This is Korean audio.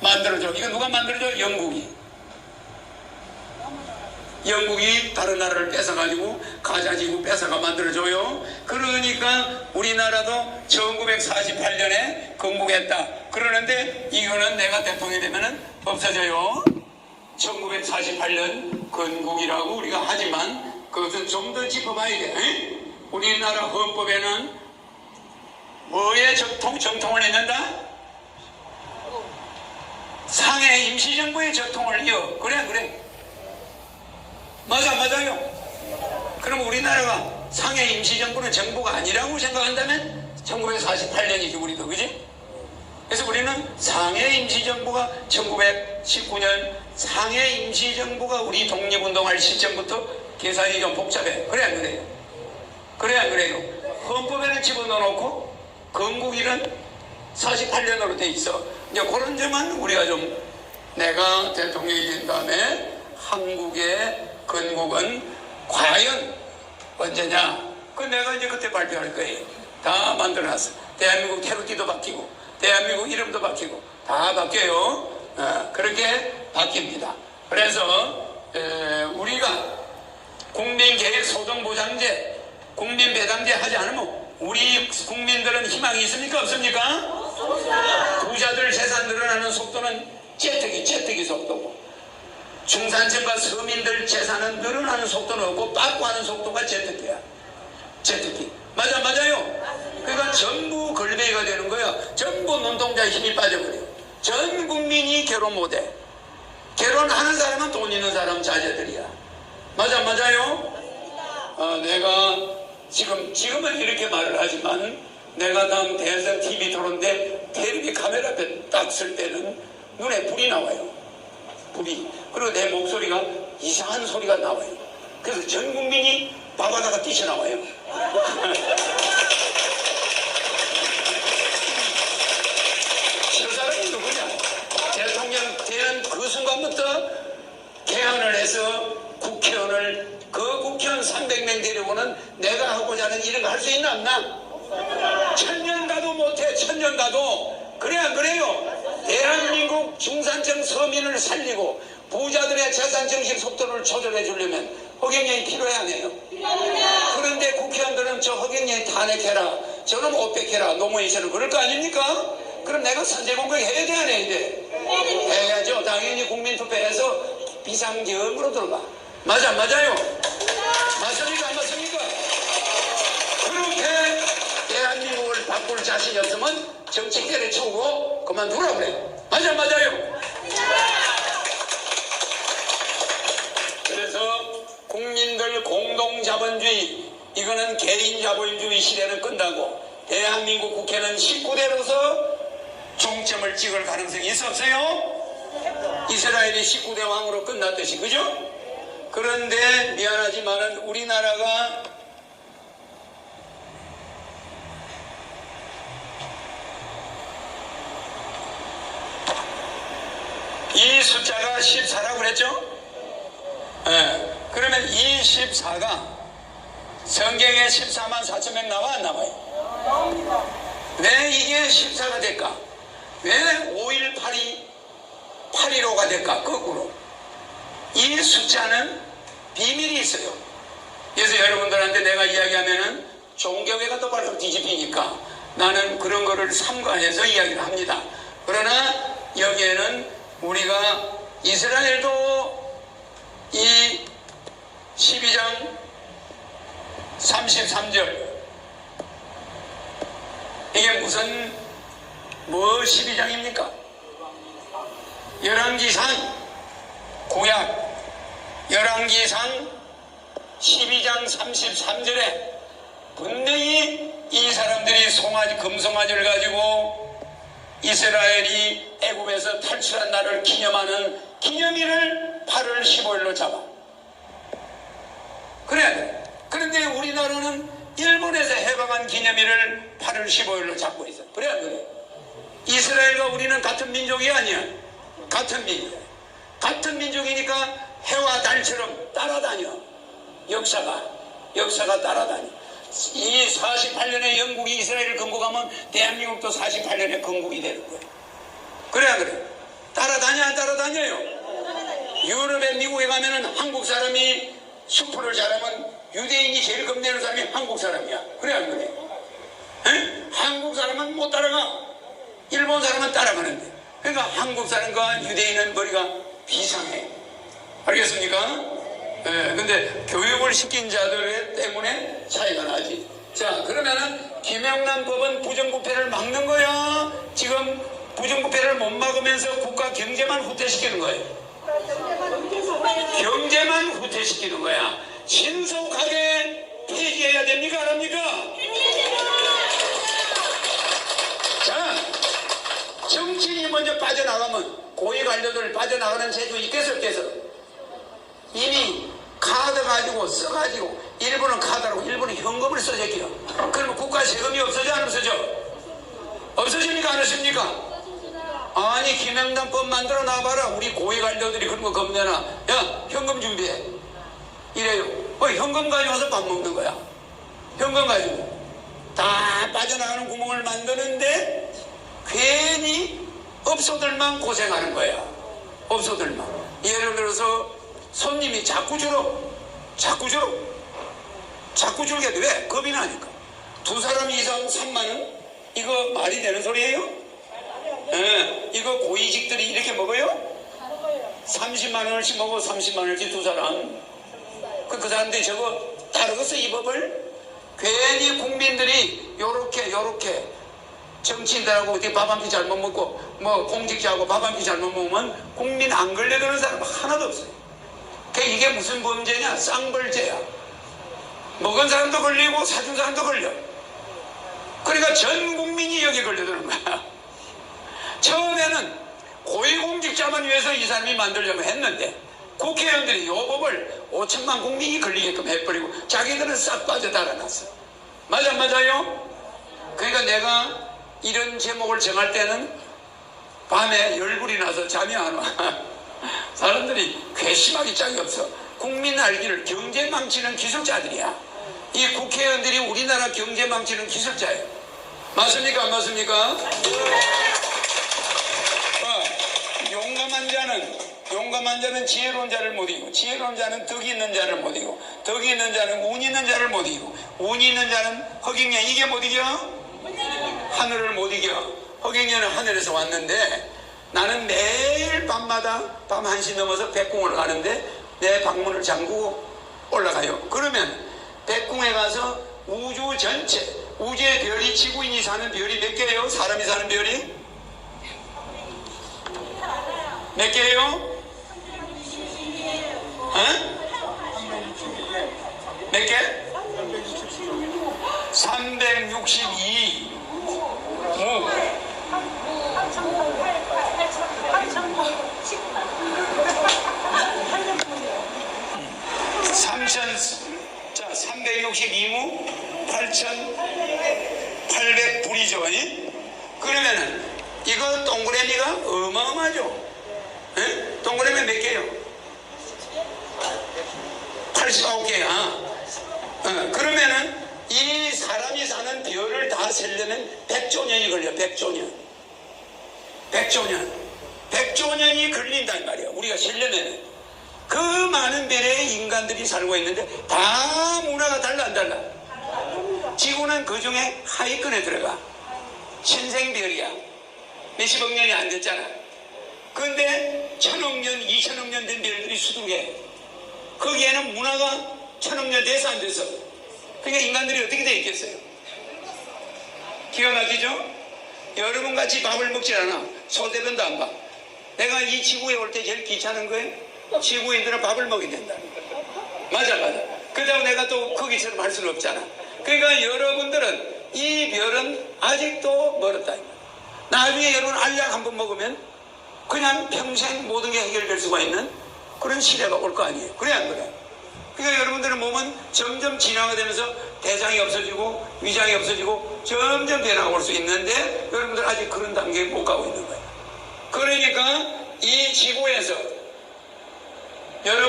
만들어줘. 이거 누가 만들어줘? 영국이. 영국이 다른 나라를 뺏어가지고 가자지구 뺏어가 만들어줘요. 그러니까 우리나라도 1948년에 건국했다. 그러는데 이거는 내가 대통령이 되면은 없어져요. 1948년 건국이라고 우리가 하지만 그것은 좀 더 짚어봐야 돼. 에? 우리나라 헌법에는 뭐에 정통을 했는다? 상해 임시정부의 정통을 이어. 그래. 맞아요. 그럼 우리나라가 상해 임시정부는 정부가 아니라고 생각한다면 1948년이지 우리도, 그지? 그래서 우리는 상해 임시정부가 1919년 상해 임시정부가 우리 독립운동할 시점부터 계산이 좀 복잡해. 그래 안 그래요? 그래 안 그래요? 헌법에는 집어넣어놓고 건국일은 48년으로 돼 있어. 이제 그런 점은 우리가 좀, 내가 대통령이 된 다음에 한국의 건국은 과연 언제냐? 그 내가 이제 그때 발표할 거예요. 다 만들어놨어. 대한민국 태극기도 바뀌고, 대한민국 이름도 바뀌고, 다 바뀌어요. 그렇게 바뀝니다. 그래서 우리가 국민계획소득보장제, 국민배당제 하지 않으면 우리 국민들은 희망이 있습니까? 없습니까? 부자들 재산 늘어나는 속도는 째뜨기 속도고, 중산층과 서민들 재산은 늘어나는 속도는 없고 빠꾸하는 속도가 째뜨기야. 맞아요. 그러니까 전부 걸베이가 되는 거야. 전부 눈동자에 힘이 빠져버려. 전 국민이 결혼 못해. 결혼하는 사람은 돈 있는 사람 자제들이야. 맞아요. 내가 지금은 이렇게 말을 하지만 내가 다음 대선 TV 토론 때 텔레비 카메라 앞에 딱 쓸 때는 눈에 불이 나와요. 그리고 내 목소리가 이상한 소리가 나와요. 그래서 전 국민이 바바다가 뛰쳐나와요. 저 사람이 누구냐? 대통령 된 그 순간부터 개헌을 해서 국회의원을, 그 국회의원 300명 데리고는 내가 하고자 하는 일을 할 수 있나 없나? 천년 가도 못해. 천년 가도. 그래 안 그래요? 대한민국 중산층 서민을 살리고 부자들의 재산 증식 속도를 조절해 주려면 허경영이 필요해 안 해요? 그런데 국회의원들은 저 허경영이 탄핵해라, 저놈 오백해라, 노무현처럼 그럴 거 아닙니까? 그럼 내가 선제공격 해야 돼 안 해야 돼? 해야죠. 당연히 국민투표해서 비상계엄으로 들어가. 맞아요? 맞습니까? 안 맞습니까? 그렇게 대한민국을 바꿀 자신이 없으면 정치 때려치우고 그만두라 그래. 맞아요. 그래서 국민들 공동자본주의, 이거는 개인자본주의 시대는 끝나고 대한민국 국회는 19대로서 중점을 찍을 가능성이 있어 없어요? 이스라엘이 19대 왕으로 끝났듯이, 그죠? 그런데 미안하지만은 우리나라가 이 숫자가 14라고 그랬죠? 그러면 이 14가 성경에 14만 4천 명 나와 안 나와요? 왜 이게 14가 될까? 왜 518이 815가 될까? 거꾸로. 이 숫자는 비밀이 있어요. 그래서 여러분들한테 내가 이야기하면은 종교계가 또 바로 뒤집히니까 나는 그런 거를 삼가해서 이야기를 합니다. 그러나 여기에는 우리가 이스라엘도 이 12장 33절, 이게 무슨 12장입니까? 열왕기상, 구약 열왕기상 12장 33절에 분명히 이 사람들이 금송아지를 가지고 이스라엘이 애굽에서 탈출한 날을 기념하는 기념일을 8월 15일로 잡아. 그래야 돼. 그런데 우리나라는 일본에서 해방한 기념일을 8월 15일로 잡고 있어. 그래야 그래. 이스라엘과 우리는 같은 민족이 아니야. 같은 민족. 같은 민족이니까 해와 달처럼 따라다녀. 역사가 따라다녀. 이 48년에 영국이 이스라엘을 건국하면 대한민국도 48년에 건국이 되는 거야. 그래야 그래. 아니에요. 유럽에 미국에 가면은 한국 사람이 수프를 잘하면 유대인이 제일 겁내는 사람이 한국 사람이야. 그래 안 그래? 에? 한국 사람은 못 따라가. 일본 사람은 따라가는데. 그러니까 한국 사람과 유대인은 머리가 비상해. 알겠습니까? 예, 근데 교육을 시킨 자들 때문에 차이가 나지. 자, 그러면은 김영란법은 부정부패를 막는 거야? 지금 부정부패를 못 막으면서 국가 경제만 후퇴시키는 거예요. 경제만 후퇴시키는 거야. 신속하게 폐지해야 됩니까? 안 합니까? 자, 정치인이 먼저 빠져나가면 고위 관료들 빠져나가는 제도 있겠어 없겠어? 이미 카드 가지고 써가지고 일본은 카드라고 일본은 현금을 써제기요. 그러면 국가 세금이 없어져 안 없어져? 없어집니까 안 없습니까? 아니 김영란법 만들어 놔봐라. 우리 고위 관료들이 그런 거 겁내나. 야 현금 준비해 이래요. 현금 가져와서 밥 먹는 거야. 현금 가지고 다 빠져나가는 구멍을 만드는데 괜히 업소들만 고생하는 거야. 업소들만. 예를 들어서 손님이 자꾸 줄게 돼. 왜? 겁이 나니까. 두 사람 이상 3만원? 이거 말이 되는 소리예요? 예, 이거 고위직들이 이렇게 먹어요? 30만원씩 먹어. 30만원씩 두 사람. 그 사람들이 저거 따르겠어 이 법을? 괜히 국민들이 요렇게 정치인들하고 어떻게 밥 한 끼 잘못 먹고 뭐 공직자하고 밥 한 끼 잘못 먹으면 국민 안 걸려드는 사람 하나도 없어요. 이게 무슨 범죄냐? 쌍벌죄야. 먹은 사람도 걸리고 사준 사람도 걸려. 그러니까 전 국민이 여기 걸려드는 거야. 처음에는 고위공직자만 위해서 이 사람이 만들려고 했는데 국회의원들이 이 법을 5천만 국민이 걸리게끔 해버리고 자기들은 싹 빠져 달아났어. 맞아 맞아요? 그러니까 내가 이런 제목을 정할 때는 밤에 열불이 나서 잠이 안 와. 사람들이 괘씸하기 짝이 없어. 국민 알기를 경제 망치는 기술자들이야. 이 국회의원들이 우리나라 경제 망치는 기술자예요. 맞습니까 안 맞습니까? 용감한 자는 지혜로운 자를 못 이기고 지혜로운 자는 덕이 있는 자를 못 이기고 덕이 있는 자는 운이 있는 자를 못 이기고 운이 있는 자는 허경영. 이게 못 이겨? 하늘을 못 이겨. 허경영은 하늘에서 왔는데 나는 매일 밤마다 밤 1시 넘어서 백궁을 가는데 내 방문을 잠그고 올라가요. 그러면 백궁에 가서 우주 전체 우주의 별이 지구인이 사는 별이 몇 개예요? 사람이 사는 별이? 몇 개예요? 몇 개? 362 362무 8,800불이죠. 그러면은 이거 동그라미가 어마어마하죠. 에? 동그라미 몇 개요? 89개야. 그러면은 이 사람이 사는 별을 다 세려면 100조 년이 걸려. 100조 년. 100조 년이 걸린단 말이야. 우리가 세려면. 그 많은 별에 인간들이 살고 있는데 다 문화가 달라 안 달라? 지구는 그 중에 하위권에 들어가. 신생별이야. 몇십억 년이 안 됐잖아. 근데 1000억 년, 2000억 년 된 별들이 수두룩해. 거기에는 문화가 1000억 년 돼서 안 돼서. 그러니까 인간들이 어떻게 돼 있겠어요? 기가 막히죠? 여러분 같이 밥을 먹지 않아. 소대변도 안 봐. 내가 이 지구에 올 때 제일 귀찮은 거예요. 지구인들은 밥을 먹여야 된다. 맞아. 그렇다고 내가 또 거기처럼 할 수는 없잖아. 그러니까 여러분들은 이 별은 아직도 멀었다. 나중에 여러분 알약 한번 먹으면 그냥 평생 모든 게 해결될 수가 있는 그런 시대가 올 거 아니에요. 그래 안 그래? 그러니까 여러분들의 몸은 점점 진화가 되면서 대장이 없어지고 위장이 없어지고 점점 변화가 올 수 있는데 여러분들 아직 그런 단계에 못 가고 있는 거예요. 그러니까 이 지구에서 여러분